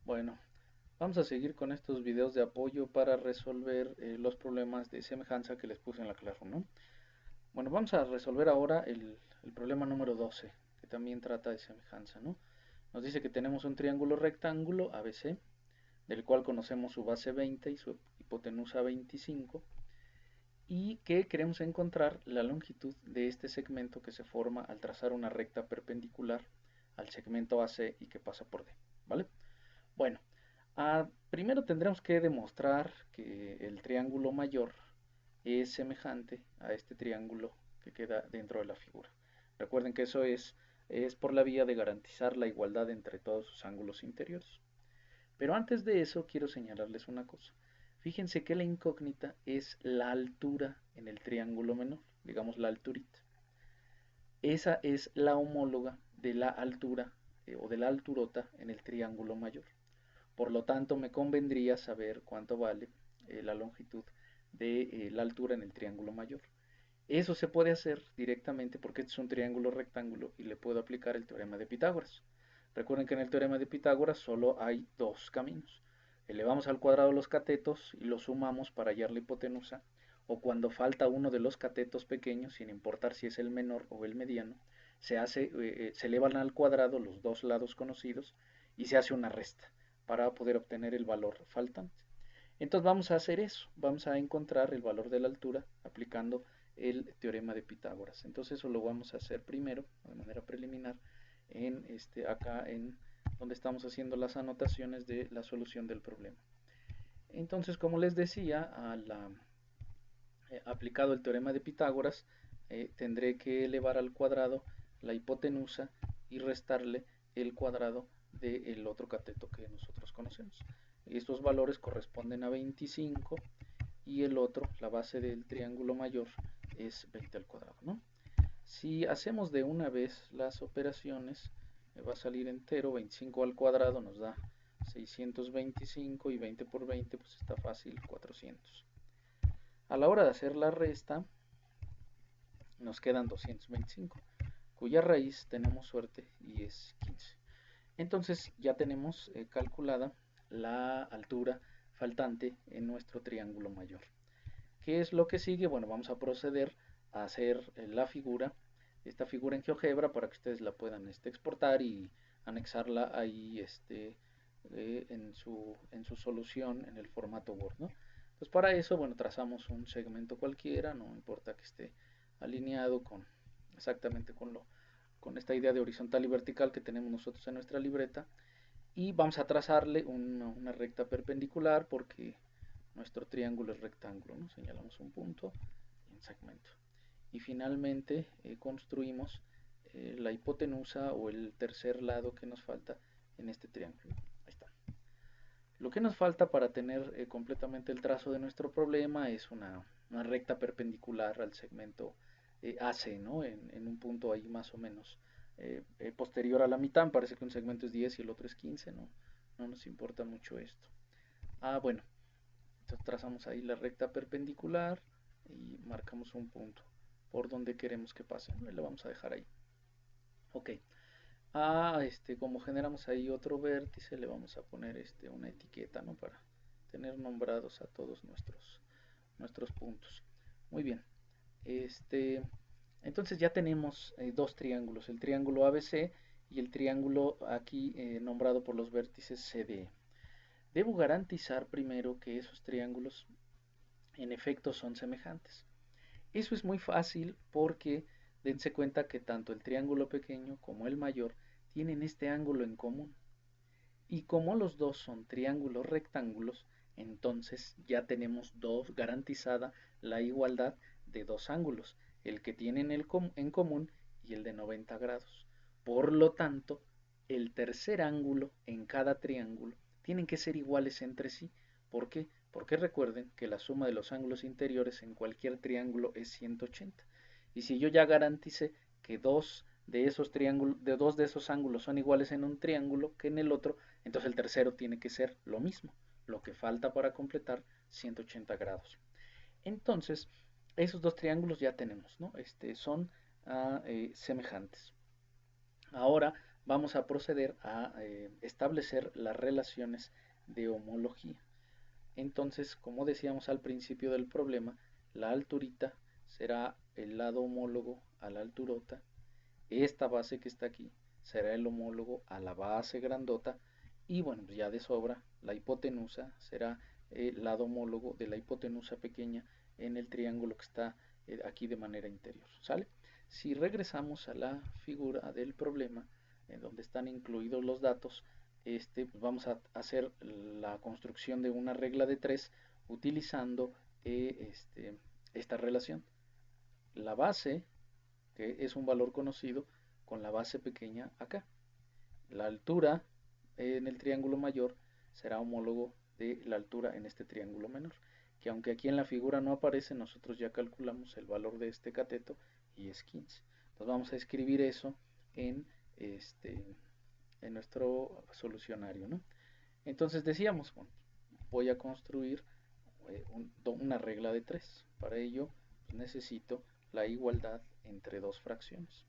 Bueno, vamos a seguir con estos videos de apoyo para resolver los problemas de semejanza que les puse en la Classroom, ¿no? Bueno, vamos a resolver ahora el problema número 12, que también trata de semejanza, ¿no? Nos dice que tenemos un triángulo rectángulo ABC, del cual conocemos su base 20 y su hipotenusa 25, y que queremos encontrar la longitud de este segmento que se forma al trazar una recta perpendicular al segmento AC y que pasa por D, ¿vale? Bueno, primero tendremos que demostrar que el triángulo mayor es semejante a este triángulo que queda dentro de la figura. Recuerden que es por la vía de garantizar la igualdad entre todos sus ángulos interiores. Pero antes de eso quiero señalarles una cosa. Fíjense que la incógnita es la altura en el triángulo menor, digamos la alturita. Esa es la homóloga de la altura o de la alturota en el triángulo mayor. Por lo tanto, me convendría saber cuánto vale la longitud de la altura en el triángulo mayor. Eso se puede hacer directamente porque este es un triángulo rectángulo y le puedo aplicar el teorema de Pitágoras. Recuerden que en el teorema de Pitágoras solo hay dos caminos. Elevamos al cuadrado los catetos y los sumamos para hallar la hipotenusa, o cuando falta uno de los catetos pequeños, sin importar si es el menor o el mediano, se elevan al cuadrado los dos lados conocidos y se hace una resta para poder obtener el valor faltante. Entonces vamos a hacer eso, vamos a encontrar el valor de la altura aplicando el teorema de Pitágoras. Entonces eso lo vamos a hacer primero, de manera preliminar, acá en donde estamos haciendo las anotaciones de la solución del problema. Entonces, como les decía, aplicado el teorema de Pitágoras, tendré que elevar al cuadrado la hipotenusa y restarle el cuadrado del otro cateto que nosotros conocemos. Estos valores corresponden a 25 y el otro, la base del triángulo mayor, es 20 al cuadrado, ¿no? Si hacemos de una vez las operaciones, me va a salir entero, 25 al cuadrado nos da 625 y 20 por 20, pues está fácil, 400. A la hora de hacer la resta, nos quedan 225, cuya raíz tenemos suerte y es 15. Entonces ya tenemos calculada la altura faltante en nuestro triángulo mayor. ¿Qué es lo que sigue? Bueno, vamos a proceder a hacer esta figura en GeoGebra para que ustedes la puedan exportar y anexarla ahí en su solución en el formato Word, ¿no? Pues para eso, bueno, trazamos un segmento cualquiera, no importa que esté alineado exactamente con esta idea de horizontal y vertical que tenemos nosotros en nuestra libreta, y vamos a trazarle una recta perpendicular porque nuestro triángulo es rectángulo, ¿no? Señalamos un punto y un segmento. Y finalmente construimos la hipotenusa o el tercer lado que nos falta en este triángulo. Ahí está. Lo que nos falta para tener completamente el trazo de nuestro problema es una recta perpendicular al segmento AC, ¿no? En un punto ahí más o menos posterior a la mitad. Me parece que un segmento es 10 y el otro es 15, ¿no? No nos importa mucho esto. Bueno, entonces trazamos ahí la recta perpendicular y marcamos un punto por donde queremos que pase, ¿no? Y lo vamos a dejar ahí. Ok. Como generamos ahí otro vértice, le vamos a poner una etiqueta, ¿no? Para tener nombrados a todos nuestros puntos. Muy bien. Entonces ya tenemos dos triángulos, el triángulo ABC y el triángulo aquí nombrado por los vértices CDE. Debo garantizar primero que esos triángulos en efecto son semejantes. Eso es muy fácil porque dense cuenta que tanto el triángulo pequeño como el mayor tienen este ángulo en común. Y como los dos son triángulos rectángulos, entonces ya tenemos garantizada la igualdad de dos ángulos, el que tienen en común y el de 90 grados. Por lo tanto, el tercer ángulo en cada triángulo tienen que ser iguales entre sí. ¿Por qué? Porque recuerden que la suma de los ángulos interiores en cualquier triángulo es 180. Y si yo ya garanticé que dos de esos ángulos son iguales en un triángulo que en el otro, entonces el tercero tiene que ser lo mismo, lo que falta para completar 180 grados. Entonces, esos dos triángulos ya tenemos, ¿no? Son semejantes. Ahora vamos a proceder a establecer las relaciones de homología. Entonces, como decíamos al principio del problema, la alturita será el lado homólogo a la alturota. Esta base que está aquí será el homólogo a la base grandota. Y bueno, pues ya de sobra, la hipotenusa será el lado homólogo de la hipotenusa pequeña en el triángulo que está aquí de manera interior. ¿Sale? Si regresamos a la figura del problema, en donde están incluidos los datos, pues vamos a hacer la construcción de una regla de 3 utilizando esta relación. La base, que es un valor conocido, con la base pequeña acá. La altura en el triángulo mayor será homólogo de la altura en este triángulo menor, que aunque aquí en la figura no aparece, nosotros ya calculamos el valor de este cateto y es 15. Entonces vamos a escribir eso en, en nuestro solucionario, ¿no? Entonces decíamos, bueno, voy a construir una regla de 3. Para ello pues, necesito la igualdad entre dos fracciones.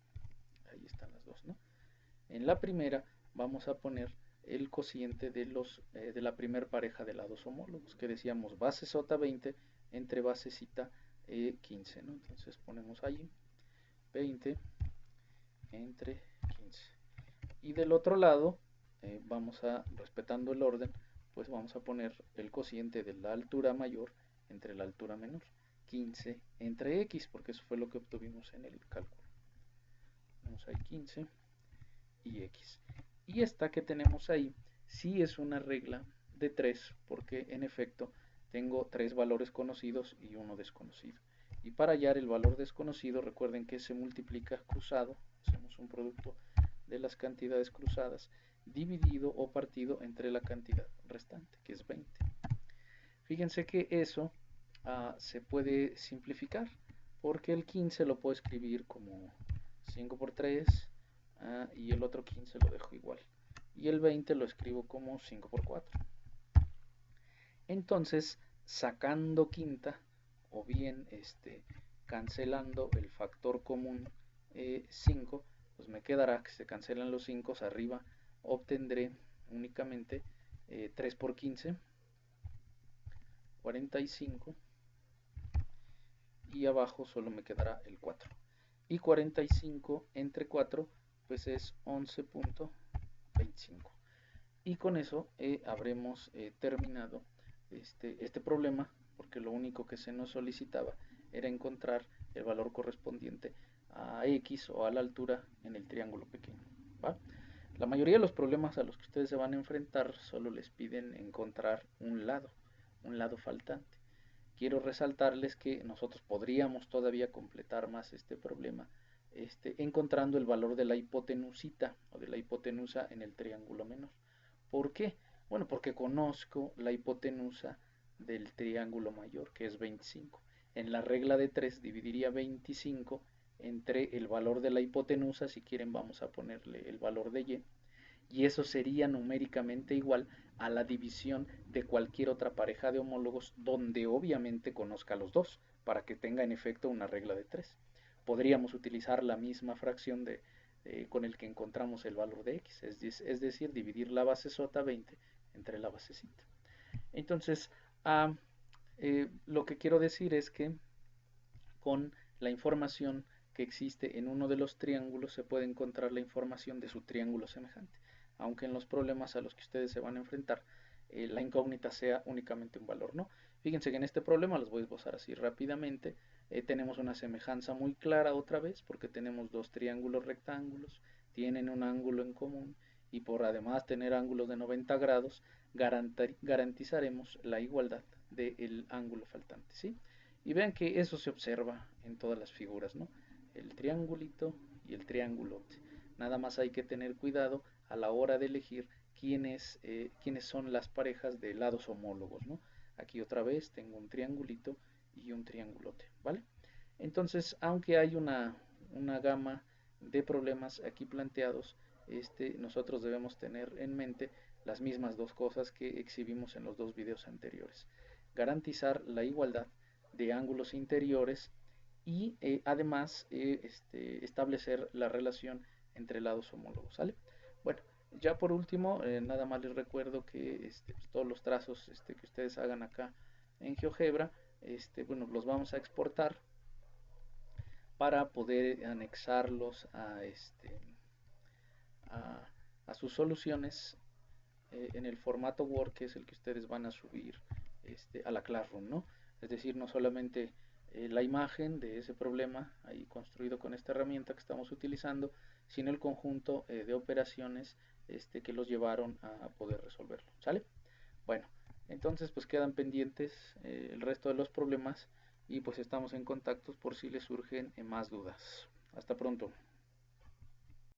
Ahí están las dos, ¿no? En la primera vamos a poner el cociente de la primer pareja de lados homólogos, que decíamos base sota 20 entre basecita 15, ¿no? Entonces ponemos ahí 20 entre 15. Y del otro lado, vamos a, respetando el orden, pues vamos a poner el cociente de la altura mayor entre la altura menor. 15 entre x, porque eso fue lo que obtuvimos en el cálculo. Vamos ahí 15 y x. Y esta que tenemos ahí sí es una regla de 3, porque en efecto tengo 3 valores conocidos y uno desconocido. Y para hallar el valor desconocido, recuerden que se multiplica cruzado, hacemos un producto de las cantidades cruzadas, dividido o partido entre la cantidad restante, que es 20. Fíjense que eso se puede simplificar, porque el 15 lo puedo escribir como 5 por 3, y el otro 15 lo dejo igual. Y el 20 lo escribo como 5 por 4. Entonces, sacando quinta, o bien cancelando el factor común 5, pues me quedará que se cancelan los 5 arriba, obtendré únicamente 3 por 15, 45, y abajo solo me quedará el 4. Y 45 entre 4 pues es 11.25. Y con eso habremos terminado este problema, porque lo único que se nos solicitaba era encontrar el valor correspondiente a x o a la altura en el triángulo pequeño, ¿va? La mayoría de los problemas a los que ustedes se van a enfrentar solo les piden encontrar un lado faltante. Quiero resaltarles que nosotros podríamos todavía completar más este problema encontrando el valor de la hipotenusita o de la hipotenusa en el triángulo menor. ¿Por qué? Bueno, porque conozco la hipotenusa del triángulo mayor, que es 25. En la regla de 3 dividiría 25 entre el valor de la hipotenusa, si quieren vamos a ponerle el valor de y eso sería numéricamente igual a la división de cualquier otra pareja de homólogos donde obviamente conozca los dos, para que tenga en efecto una regla de 3. Podríamos utilizar la misma fracción con el que encontramos el valor de x, es decir, dividir la base sota 20 entre la basecita. Entonces, lo que quiero decir es que con la información que existe en uno de los triángulos se puede encontrar la información de su triángulo semejante, aunque en los problemas a los que ustedes se van a enfrentar la incógnita sea únicamente un valor, ¿no? Fíjense que en este problema, los voy a esbozar así rápidamente, tenemos una semejanza muy clara otra vez, porque tenemos dos triángulos rectángulos, tienen un ángulo en común, y por además tener ángulos de 90 grados, garantizaremos la igualdad del ángulo faltante, ¿sí? Y vean que eso se observa en todas las figuras, ¿no? El triangulito y el triangulote. Nada más hay que tener cuidado a la hora de elegir quiénes son las parejas de lados homólogos, ¿no? Aquí otra vez tengo un triangulito y un triangulote, ¿vale? Entonces, aunque hay una gama de problemas aquí planteados, nosotros debemos tener en mente las mismas dos cosas que exhibimos en los dos videos anteriores. Garantizar la igualdad de ángulos interiores y además establecer la relación entre lados homólogos, ¿sale? Ya por último, nada más les recuerdo que pues, todos los trazos que ustedes hagan acá en GeoGebra, bueno, los vamos a exportar para poder anexarlos a, a sus soluciones en el formato Word, que es el que ustedes van a subir a la Classroom, ¿no? Es decir, no solamente la imagen de ese problema ahí construido con esta herramienta que estamos utilizando, sino el conjunto de operaciones que los llevaron a poder resolverlo, ¿sale? Bueno, entonces pues quedan pendientes el resto de los problemas y pues estamos en contacto por si les surgen más dudas. Hasta pronto.